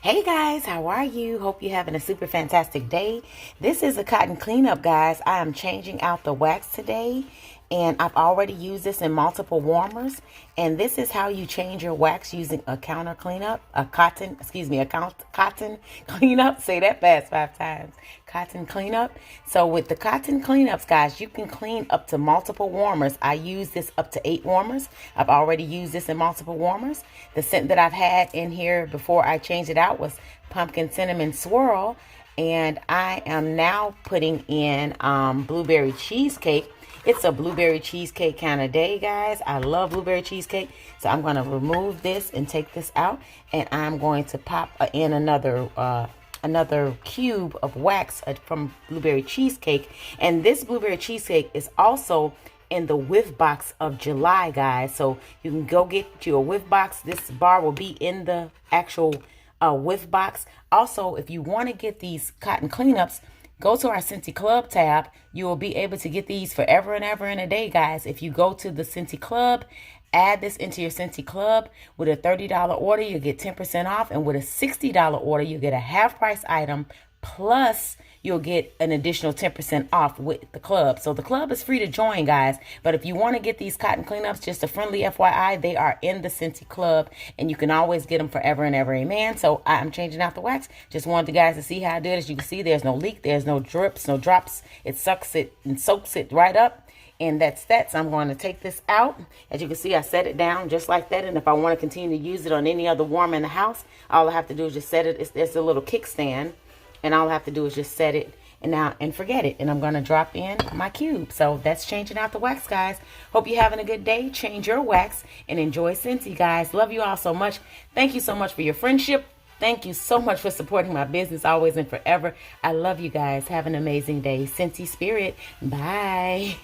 Hey guys, how are you? Hope you're having a super fantastic day. This is a cotton cleanup, guys. I am changing out the wax today, and I've already used this in multiple warmers. And this is how you change your wax using a cotton cleanup. Say that fast 5 times. Cotton cleanup. So with the cotton cleanups, guys, you can clean up to multiple warmers. I use this up to 8 warmers. I've already used this in multiple warmers. The scent that I've had in here before I changed it out was pumpkin cinnamon swirl, and I am now putting in blueberry cheesecake. It's a blueberry cheesecake kind of day, guys. I love blueberry cheesecake. So I'm going to remove this and take this out, and I'm going to pop in another cube of wax from blueberry cheesecake. And this blueberry cheesecake is also in the whiff box of July, guys. So you can go get your whiff box. This bar will be in the actual whiff box. Also, if you want to get these cotton cleanups, go to our SCENTSY Club tab. You will be able to get these forever and ever and a day, guys. If you go to the SCENTSY Club, add this into your SCENTSY Club. With a $30 order, you'll get 10% off. And with a $60 order, you'll get a half price item. Plus, you'll get an additional 10% off with the club. So the club is free to join, guys. But if you want to get these cotton cleanups, just a friendly FYI, they are in the SCENTSY Club, and you can always get them forever and ever. Amen. So I'm changing out the wax. Just wanted you guys to see how I do it. As you can see, there's no leak, there's no drips, no drops. It sucks it and soaks it right up. And that's that. So I'm going to take this out. As you can see, I set it down just like that. And if I want to continue to use it on any other warmer in the house, all I have to do is just set it. There's a little kickstand. And all I have to do is just set it and forget it. And I'm going to drop in my cube. So that's changing out the wax, guys. Hope you're having a good day. Change your wax and enjoy SCENTSY, guys. Love you all so much. Thank you so much for your friendship. Thank you so much for supporting my business always and forever. I love you guys. Have an amazing day. SCENTSY Spirit. Bye.